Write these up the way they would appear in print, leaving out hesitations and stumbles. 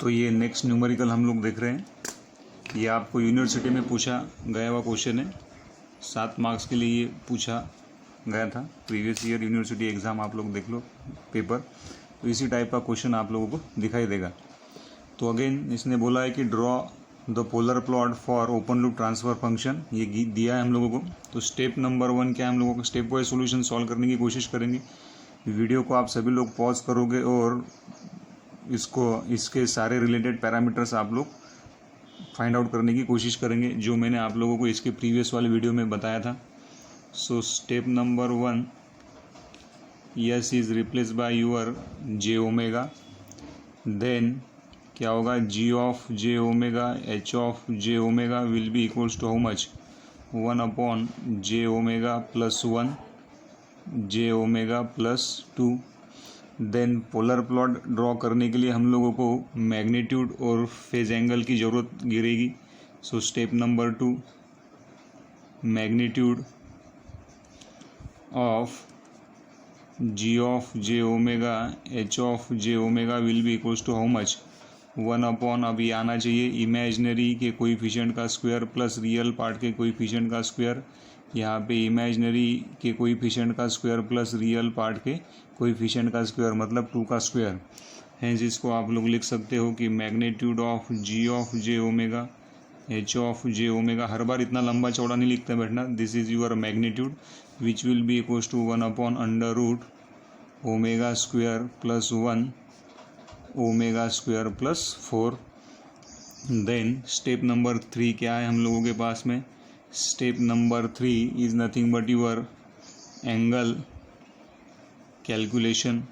तो ये next numerical हम लोग देख रहे हैं। ये आपको यूनिवर्सिटी में पूछा गया हुआ क्वेश्चन है। 7 मार्क्स के लिए ये पूछा गया था। प्रीवियस ईयर यूनिवर्सिटी एग्ज़ाम आप लोग देख लो पेपर, तो इसी टाइप का क्वेश्चन आप लोगों को दिखाई देगा। तो अगेन इसने बोला है कि draw the polar plot for open loop transfer function, ये दिया है हम लोगों को। तो स्टेप नंबर 1 क्या है, हम लोगों को स्टेप वाइज सोल्यूशन सॉल्व करने की कोशिश करेंगे। वीडियो को आप सभी लोग पॉज करोगे और इसके सारे रिलेटेड पैरामीटर्स आप लोग फाइंड आउट करने की कोशिश करेंगे, जो मैंने आप लोगों को इसके प्रीवियस वाले वीडियो में बताया था। So step number 1, s is replace by your j omega. Then क्या होगा, G of J omega H of J omega will be equals to how much, 1 upon j omega plus 1 j omega plus 2। Then polar plot draw करने के लिए हम लोगों को magnitude और phase angle की ज़रूरत गिरेगी। So step number 2, magnitude of G of J omega H of J omega will be equals to how much, 1 upon, अब ये आना चाहिए इमेजनरी के कोएफिशिएंट का स्क्वायर प्लस रियल पार्ट के कोएफिशिएंट का स्क्वायर। यहाँ पे इमेजनरी के कोएफिशिएंट का स्क्वायर प्लस रियल पार्ट के कोएफिशिएंट का स्क्वायर मतलब 2 का स्क्वायर। हेंस इसको आप लोग लिख सकते हो कि magnitude of G of J omega H of J omega, हर बार इतना लंबा चौड़ा नहीं लिखते बैठना, this is your magnitude which will be equals to 1 upon under root omega square plus 1 omega square plus 4। Then step number 3 क्या है हम लोगों के पास में, step number 3 is nothing but your angle calculation.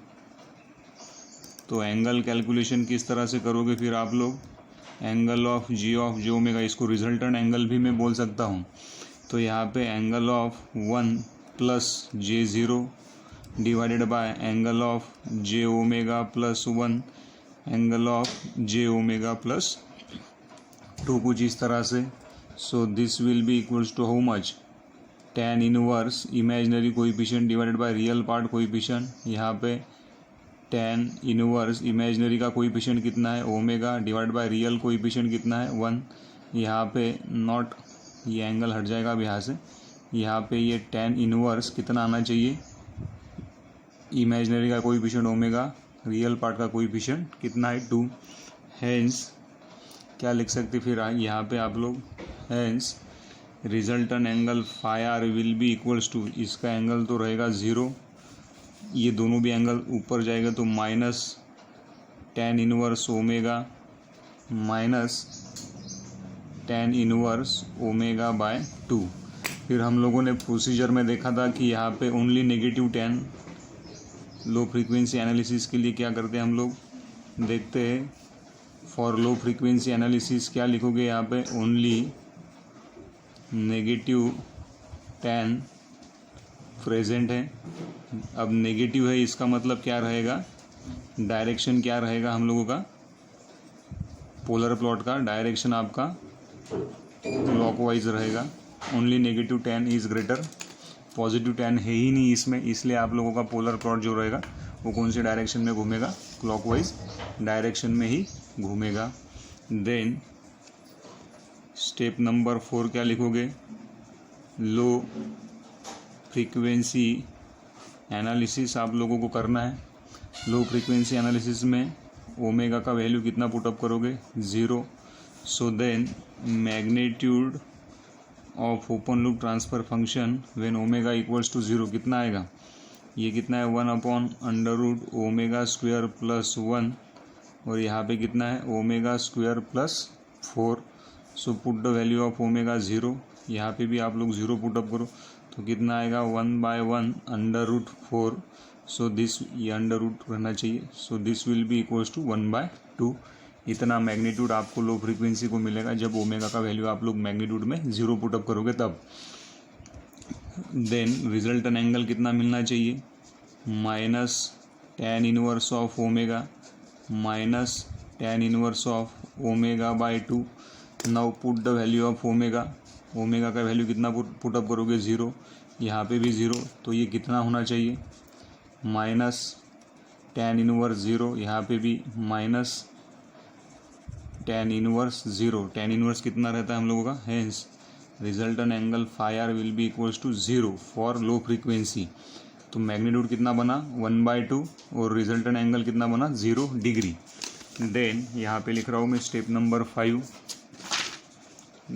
तो एंगल कैलकुलेशन किस तरह से करोगे फिर आप लोग, एंगल ऑफ जे ओमेगा, इसको रिजल्टेंट एंगल भी मैं बोल सकता हूँ। तो यहाँ पे angle of 1 plus J0 divided by angle of J omega plus 1 angle of J omega plus 2, कुछ इस तरह से। So this will be equals to how much, tan inverse imaginary coefficient divided by real part coefficient. यहाँ पे tan inverse imaginary का coefficient कितना है, omega divide by real coefficient कितना है 1। यहाँ पे नॉट, ये एंगल हट जाएगा अब यहाँ से। यहाँ पे ये tan इनवर्स कितना आना चाहिए, इमेजनरी का कोएफिशिएंट ओमेगा, रियल पार्ट का कोएफिशिएंट कितना है 2। हेंस क्या लिख सकते फिर यहाँ पे आप लोग, hence resultant angle phi R will be equals to, इसका एंगल तो रहेगा 0, ये दोनों भी एंगल ऊपर जाएगा तो minus tan inverse omega minus tan inverse omega by 2। फिर हम लोगों ने प्रोसीजर में देखा था कि यहाँ पे ओनली नेगेटिव tan, लो फ्रीक्वेंसी एनालिसिस के लिए क्या करते हैं हम लोग, देखते हैं। फॉर लो फ्रीक्वेंसी एनालिसिस क्या लिखोगे यहाँ पे, ओनली नेगेटिव tan प्रेजेंट है। अब नेगेटिव है इसका मतलब क्या रहेगा, डायरेक्शन क्या रहेगा हम लोगों का, पोलर प्लॉट का डायरेक्शन आपका क्लॉकवाइज रहेगा। Only negative tan is greater, positive tan है ही नहीं इसमें, इसलिए आप लोगों का पोलर प्लॉट जो रहेगा वो कौन से डायरेक्शन में घूमेगा, क्लॉकवाइज डायरेक्शन में ही घूमेगा। देन स्टेप नंबर 4 क्या लिखोगे, लो फ्रीक्वेंसी एनालिसिस आप लोगों को करना है। लो फ्रीक्वेंसी एनालिसिस में ओमेगा का वैल्यू कितना पुटअप करोगे, 0। So then magnitude of open loop transfer function when omega equals to 0 कितना आएगा, ये कितना है 1 upon under root omega square plus 1, और यहाँ पे कितना है omega square plus 4। So put the value of omega 0, यहाँ पे भी आप लोग 0 पुटअप करो तो कितना आएगा 1/1 अंडर रूट 4। सो दिस, ये अंडर रूट रहना चाहिए। So this will be equals to 1/2। इतना मैग्नीट्यूड आपको लो फ्रीक्वेंसी को मिलेगा जब ओमेगा का वैल्यू आप लोग मैग्नीट्यूड में 0 पुटअप करोगे तब। देन रिजल्टेंट एंगल कितना मिलना चाहिए, minus tan inverse of omega minus tan inverse of omega by 2। Now put the value of omega, omega का वैल्यू कितना पुटअप करोगे 0, यहाँ पे भी 0, तो ये कितना होना चाहिए, माइनस tan इनवर्स 0, यहाँ पे भी minus tan inverse 0, tan inverse कितना रहता है हम लोगों का, hence resultant angle phi R will be equals to 0 for low frequency. तो मैग्नीट्यूड कितना बना 1/2 और रिजल्टेंट एंगल कितना बना 0 डिग्री। देन यहाँ पे लिख रहा हूँ मैं step number 5।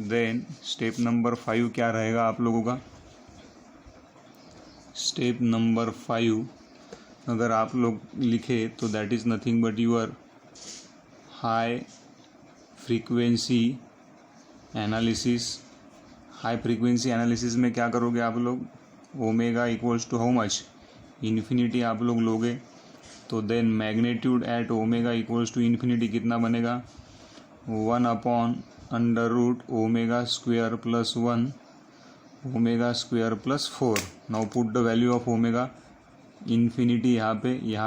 Then step number 5 क्या रहेगा आप लोगों का, स्टेप नंबर 5 अगर आप लोग लिखे तो that is nothing but your high frequency analysis. High frequency analysis में क्या करोगे आप लोग, omega equals to how much, infinity आप लोग लोगे। तो then magnitude at omega equals to infinity कितना बनेगा, 1/√ओमेगा square plus 1 omega square plus 4। Now put the value of omega, infinity यहाँ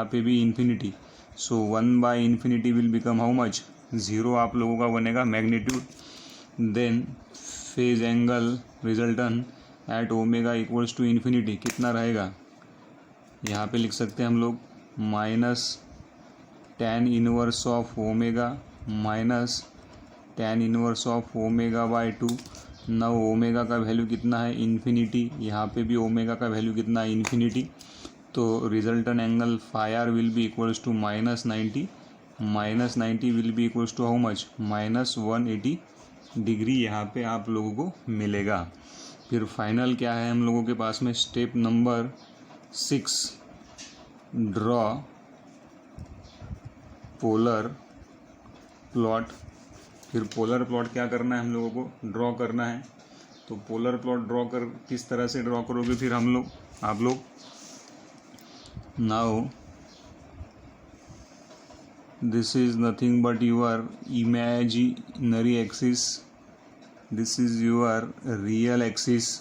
पे भी infinity, so 1/∞ will become how much, 0 आप लोगों का बनेगा magnitude. Then phase angle resultant at omega equals to infinity कितना रहेगा, यहाँ पे लिख सकते हैं हम लोग -tan inverse of omega minus tan inverse of ओमेगा/2। ना ओमेगा का वैल्यू कितना है इन्फिनिटी, यहाँ पे भी ओमेगा का वैल्यू कितना है इन्फिनिटी। तो resultant angle phi R will be equals to -90, -90 will be equals to how much, -180 degree यहाँ पे आप लोगों को मिलेगा। फिर फाइनल क्या है हम लोगों के पास में, step number 6 draw polar plot. फिर पोलर प्लॉट क्या करना है हम लोगों को, ड्रॉ करना है। तो पोलर प्लॉट ड्रॉ कर किस तरह से ड्रॉ करोगे फिर आप लोग now this is nothing but your imaginary axis, this is your real axis,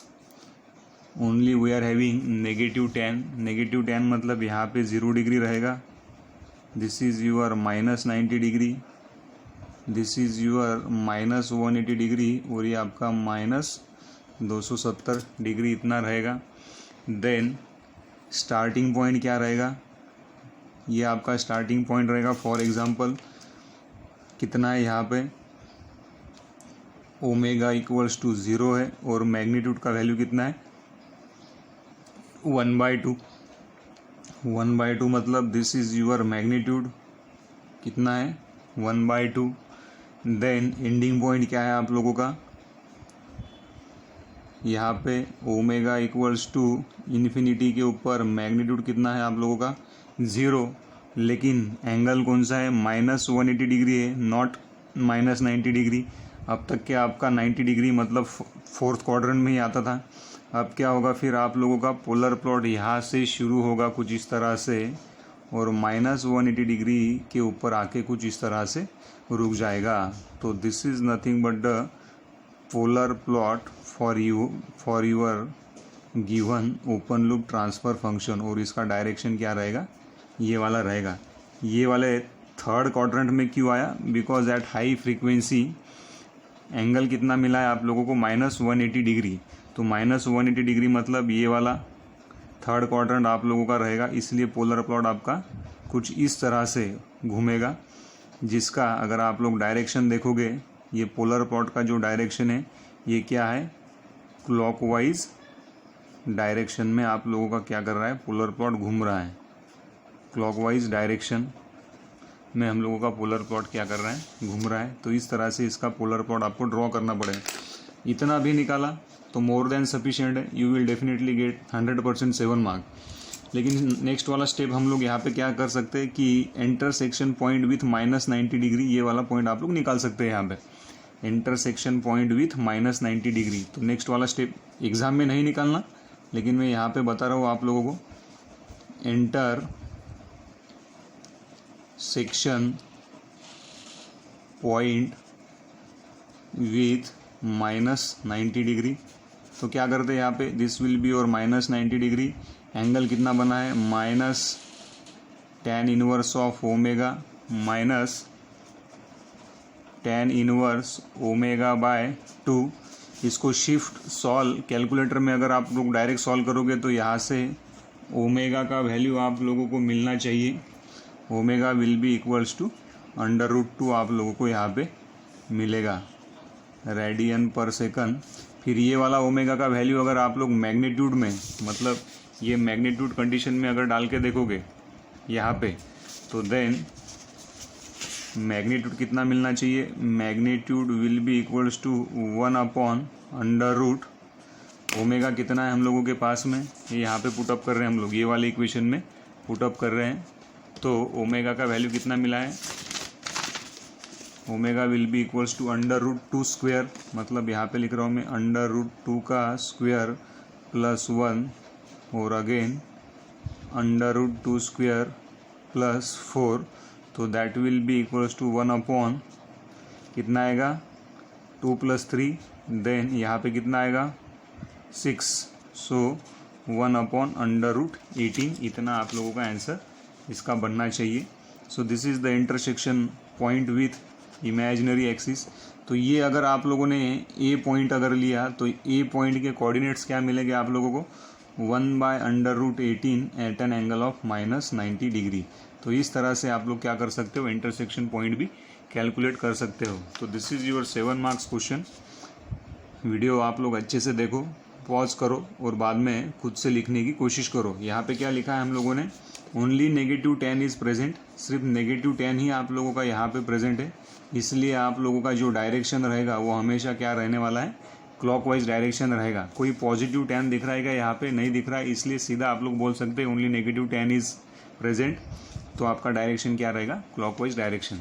only we are having -10। -10 मतलब यहाँ पे 0 डिग्री रहेगा। This is your -90 degree, this is your -180 degree और ये आपका -270 डिग्री इतना रहेगा। देन स्टार्टिंग पॉइंट क्या रहेगा, ये आपका स्टार्टिंग पॉइंट रहेगा। फॉर एग्जांपल कितना है यहाँ पे, ओमेगा इक्वल्स टू 0 है और मैग्नीट्यूड का वैल्यू कितना है 1/2। 1/2 मतलब दिस इज यूर मैग्नीट्यूड कितना है 1/2। देन एंडिंग पॉइंट क्या है आप लोगों का, यहाँ पे ओमेगा इक्वल्स टू इन्फिनिटी के ऊपर मैग्नीट्यूड कितना है आप लोगों का 0, लेकिन एंगल कौन सा है -180 डिग्री है, नॉट -90 डिग्री। अब तक के आपका 90 डिग्री मतलब फोर्थ क्वाड्रेंट में ही आता था। अब क्या होगा फिर आप लोगों का पोलर प्लॉट यहाँ से शुरू होगा कुछ इस तरह से और -180 डिग्री के ऊपर आके कुछ इस तरह से रुक जाएगा। तो this is nothing but the polar plot for your given open loop transfer function. और इसका डायरेक्शन क्या रहेगा, ये वाला रहेगा। ये वाले थर्ड क्वाड्रेंट में क्यों आया, because at high frequency angle कितना मिला है आप लोगों को -180 डिग्री। तो -180 डिग्री मतलब ये वाला थर्ड क्वाड्रेंट आप लोगों का रहेगा, इसलिए पोलर प्लॉट आपका कुछ इस तरह से घूमेगा, जिसका अगर आप लोग डायरेक्शन देखोगे, ये पोलर प्लॉट का जो डायरेक्शन है ये क्या है, क्लॉकवाइज डायरेक्शन में आप लोगों का क्या कर रहा है, पोलर प्लॉट घूम रहा है। क्लॉकवाइज डायरेक्शन में हम लोगों का पोलर प्लॉट क्या कर रहा है, घूम रहा है। तो इस तरह से इसका पोलर प्लॉट आपको ड्रॉ करना पड़ेगा। इतना भी निकाला तो मोर देन सफिशिएंट है, you will definitely get 100% 7 mark. लेकिन नेक्स्ट वाला स्टेप हम लोग यहाँ पे क्या कर सकते हैं कि इंटरसेक्शन पॉइंट विथ -90 डिग्री, ये वाला पॉइंट आप लोग निकाल सकते हैं यहाँ पे, इंटरसेक्शन पॉइंट विथ -90 डिग्री। तो नेक्स्ट वाला स्टेप एग्जाम में नहीं निकालना, लेकिन मैं यहाँ पे बता रहा हूँ आप लोगों को, इंटरसेक्शन पॉइंट विथ -90 डिग्री। तो क्या करते हैं यहाँ पे, दिस विल बी और -90 डिग्री, एंगल कितना बना है -tan inverse of omega minus tan inverse ओमेगा/2। इसको शिफ्ट सॉल्व कैलकुलेटर में अगर आप लोग डायरेक्ट सॉल्व करोगे तो यहाँ से ओमेगा का वैल्यू आप लोगों को मिलना चाहिए, omega will be equals to √2 आप लोगों को यहाँ पे मिलेगा रेडियन पर सेकंड। फिर ये वाला ओमेगा का वैल्यू अगर आप लोग मैग्नीट्यूड में, मतलब ये मैग्नीट्यूड कंडीशन में अगर डाल के देखोगे यहाँ पे, तो देन मैग्नीट्यूड कितना मिलना चाहिए, magnitude will be equals to 1/√। Omega कितना है हम लोगों के पास में, ये यहाँ पे पुटअप कर रहे हैं हम लोग, ये वाले इक्वेशन में पुटअप कर रहे हैं। तो ओमेगा का वैल्यू कितना मिला है, omega will be equals to √2², मतलब यहाँ पे लिख रहा हूँ मैं √2 का स्क्वायर प्लस 1 और अगेन √2² प्लस 4, तो that will be equals to 1/ कितना आएगा 2 + 3, देन यहाँ पे कितना आएगा 6, सो 1/√18। इतना आप लोगों का आंसर इसका बनना चाहिए। So this is the intersection point with imaginary axis. तो ये अगर आप लोगों ने ए पॉइंट अगर लिया तो ए पॉइंट के कोऑर्डिनेट्स क्या मिलेंगे आप लोगों को, 1/√18 at an angle of -90 degree. तो इस तरह से आप लोग क्या कर सकते हो, इंटरसेक्शन पॉइंट भी कैलकुलेट कर सकते हो। तो this is your 7 marks question. Video आप लोग अच्छे से देखो, पॉज करो और बाद में खुद से लिखने की कोशिश करो। यहाँ पे क्या लिखा है हम लोगों ने, ओनली -10 इज़ प्रेजेंट, सिर्फ -10 ही आप लोगों का यहाँ पे प्रेजेंट है। इसलिए आप लोगों का जो डायरेक्शन रहेगा वो हमेशा क्या रहने वाला है, क्लॉकवाइज डायरेक्शन रहेगा। कोई पॉजिटिव 10 दिख रहा है क्या, यहाँ पे नहीं दिख रहा है, इसलिए सीधा आप लोग बोल सकते हैं ओनली -10 इज़ प्रेजेंट। तो आपका डायरेक्शन क्या रहेगा, क्लॉकवाइज डायरेक्शन।